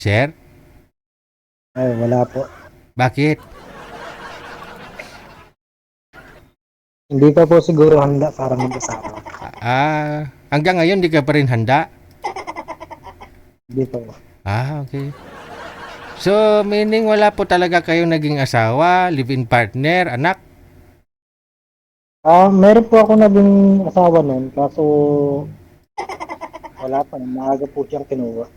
Sir? Ay, wala po. Bakit? Hindi pa po siguro handa para mag-asawa. Hanggang ngayon di ka pa rin handa? Hindi po. Okay. So, meaning wala po talaga kayong naging asawa, live-in partner, anak? Meron po ako naging asawa noon, kaso wala pa. Maaga po siyang kinuha.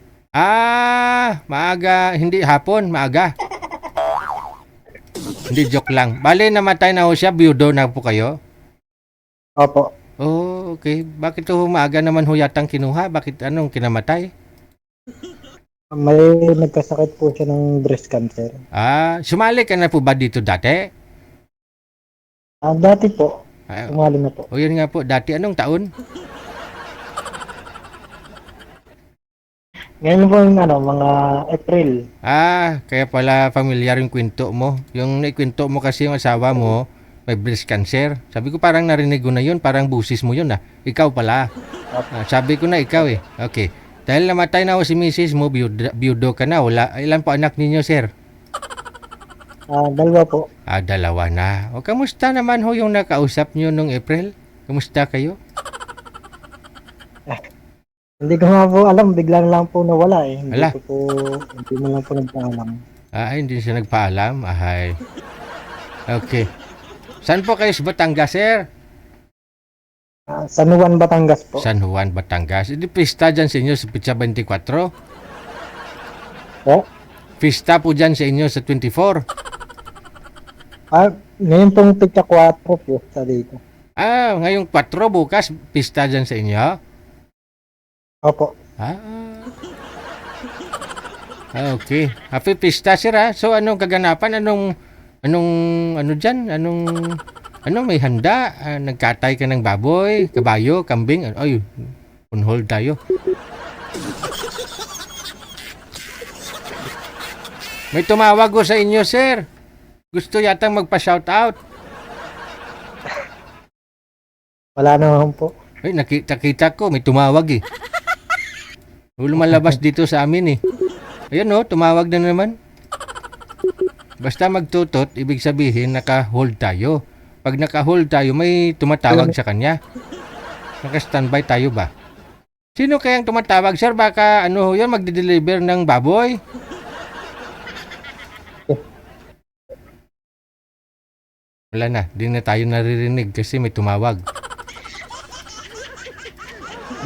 Maaga, hindi hapon, maaga. Hindi, joke lang. Bale, namatay na ho siya, biyudo na po kayo? Opo. Oh, okay. Bakit ho maaga naman ho yatang kinuha? Bakit anong kinamatay? May nagkasakit po siya ng breast cancer. Sumali ka na po ba dito dati? Dati po, Ah, sumali na po. o yun nga po, dati anong taon? Ngayon po yung mga April. Kaya pala familiar yung kwento mo. Yung naikwento mo kasi yung asawa mo, may breast cancer. Sabi ko parang narinig ko na yun, parang busis mo yun Ikaw pala. Sabi ko na ikaw eh. Okay. Dahil namatay na ako si misis mo, biyudo ka na. Ilan po anak ninyo, sir? Dalawa po. Dalawa na. O kamusta naman ho yung nakausap nyo nung April? Kamusta kayo? Hindi ko nga po alam, bigla na lang po nawala eh. Ala. Hindi mo lang po nagpaalam. Hindi siya nagpaalam. Okay. Saan po kayo sa Batangas, sir? San Juan, Batangas po. San Juan, Batangas. Hindi pista dyan sa inyo sa Pizza 24? Po? Pista po dyan sa inyo sa 24? Ngayon pong tika 4 po sa dito. Ngayong 4 bukas, pista dyan sa inyo? Opo. Okay. Happy pista, sir ha? So, anong kaganapan? Ano dyan? May handa? Nagkatay ka ng baboy, kabayo, kambing? Ay, on hold tayo. May tumawag ko sa inyo, sir. Gusto yatang magpa-shoutout. Wala naman po. Ay, nakita ko, may tumawag eh. Lumalabas dito sa amin eh. Ayan tumawag na naman. Basta magtutot, ibig sabihin naka-hold tayo. Pag naka-hold tayo, may tumatawag sa kanya. Naka-standby tayo ba? Sino kayang tumatawag, sir? Baka yun, magde-deliver ng baboy? Wala na, di na tayo naririnig kasi may tumawag.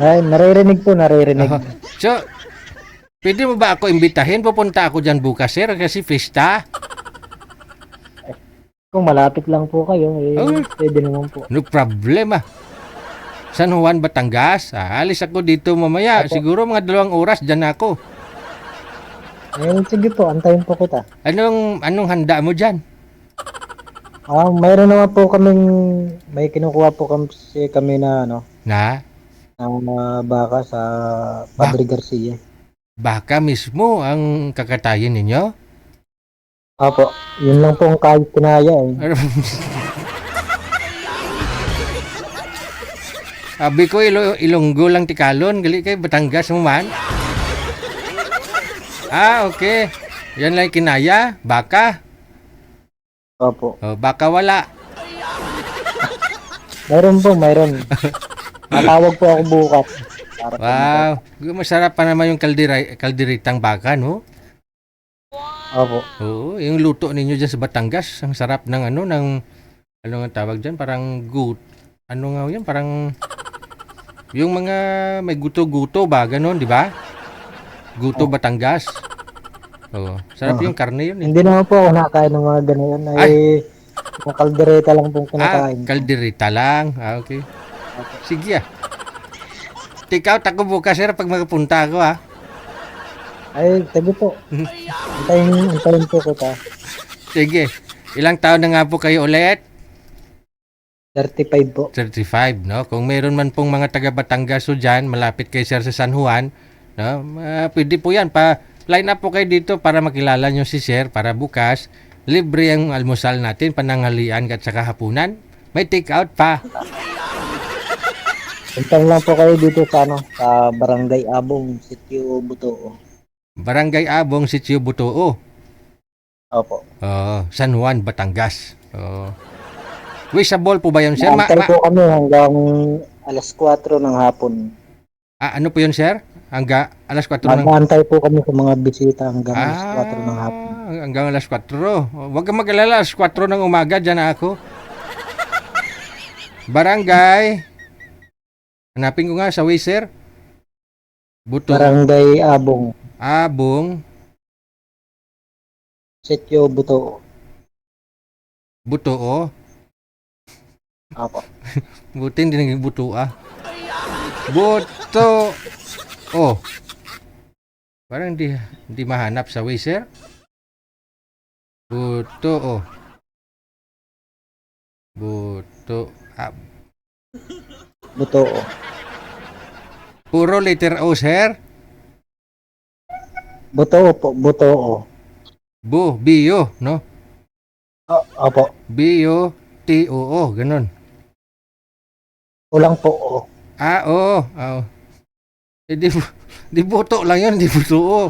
Naririnig. So, pwede mo ba ako imbitahin? Pupunta ako dyan bukas, sir, kasi festa. Kung malapit lang po kayo, pwede naman po. No problem San Juan, Batangas. Alis ako dito mamaya. Apo. Siguro mga 2 oras dyan ako. Sige po, antayin po kita. Anong handa mo dyan? Mayroon naman po may kinukuha po kami na Na? baka sa Padre Garcia. Baka mismo ang kakatayin ninyo? Opo, yun lang po ang kahit kinaya eh. Sabi ko, Ilonggo lang tikalon. Gali kay Batangas mo man. Okay. Yan lang kinaya. Baka. Opo. Baka wala. Mayroon. Matawag po ako bukas. Wow. Masarap pa naman yung kalderitang baka, no? Opo. Oo, yung luto ninyo dyan sa Batangas, ang sarap ng ano nga tawag dyan, parang parang yung mga may guto-guto ba, ganun, di ba? Guto Batangas. Oo, sarap yung karne yun. Hindi naman po ako nakain ng mga ganyan. Mga kaldereta lang pong kinakain. Kaldereta lang. Okay. Sige Take-out ako bukas, sir, pag magpunta ako, Sige po. Antayin po kita. Sige. Ilang taon na nga po kayo ulit? 35 po. 35, no? Kung meron man pong mga taga Batangas o dyan, malapit kay sir sa San Juan, no? Pwede po yan. Line up po kayo dito para makilala nyo si sir para bukas. Libre ang almusal natin, pananghalian at saka hapunan. May take-out pa. Antayin lang po kayo dito sa Barangay Abong, Sitio Butoo. Barangay Abong, Sitio Butuo. Opo. San Juan, Batangas. Wisable po ba yun, sir? Naantay po kami hanggang alas 4 ng hapon. Ano po yun, sir? Hanggang alas 4 ng... Naantay po kami sa mga bisita hanggang alas 4 ng hapon. Hanggang alas 4. Huwag kang mag-alala, alas 4 ng umaga, dyan na ako. Barangay. Hanapin ko nga sa way, sir. Barangay Abong, Abong, Sitio Butuo. Butuo. Opo. Buti hindi naging butua. Buto. Parang hindi mahanap sa way, sir. Buto. Buto. Butuo. Puro letter O, sir. Butuo po, Butuo. Bio, no? Opo. Bio, T-O-O, ganun. Ulang po, o. Oo. Di buto lang yun, di buto.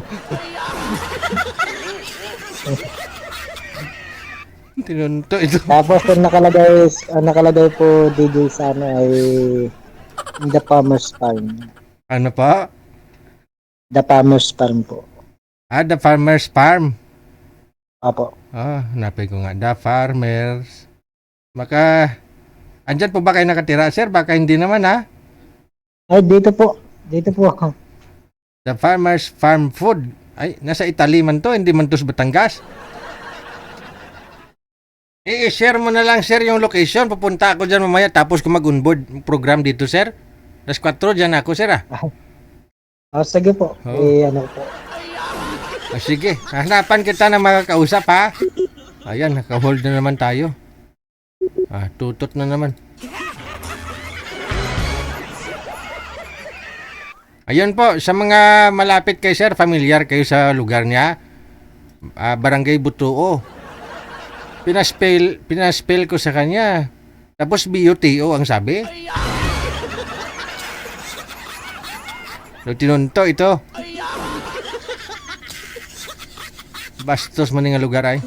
Tinunto ito. Tapos ang nakalagay po DJ sa ano ay The Farmer's Farm. Ano pa? The Farmer's Farm po. The Farmer's Farm. Opo. Hanapin ko nga. The Farmers. Andyan po ba kayo nakatira, sir? Baka hindi naman, ha? Ay, dito po. Dito po ako. The Farmers Farm Food. Ay, nasa Italy man to, hindi man to sa Batangas. I-share mo na lang, sir, yung location. Pupunta ako dyan mamaya tapos ko mag-onboard program dito, sir. Alas 4 dyan ako, sir, ha? Sige po. Ano po. Sige, hanapan kita na makakausap, ha? Ayan, naka-hold na naman tayo. Tutot na naman. Ayun po, sa mga malapit kay sir, familiar kayo sa lugar niya, Barangay Butuo. Pinaspell ko sa kanya. Tapos BUTO ang sabi. So, tinunto ito. Bastos man nga lugar ay.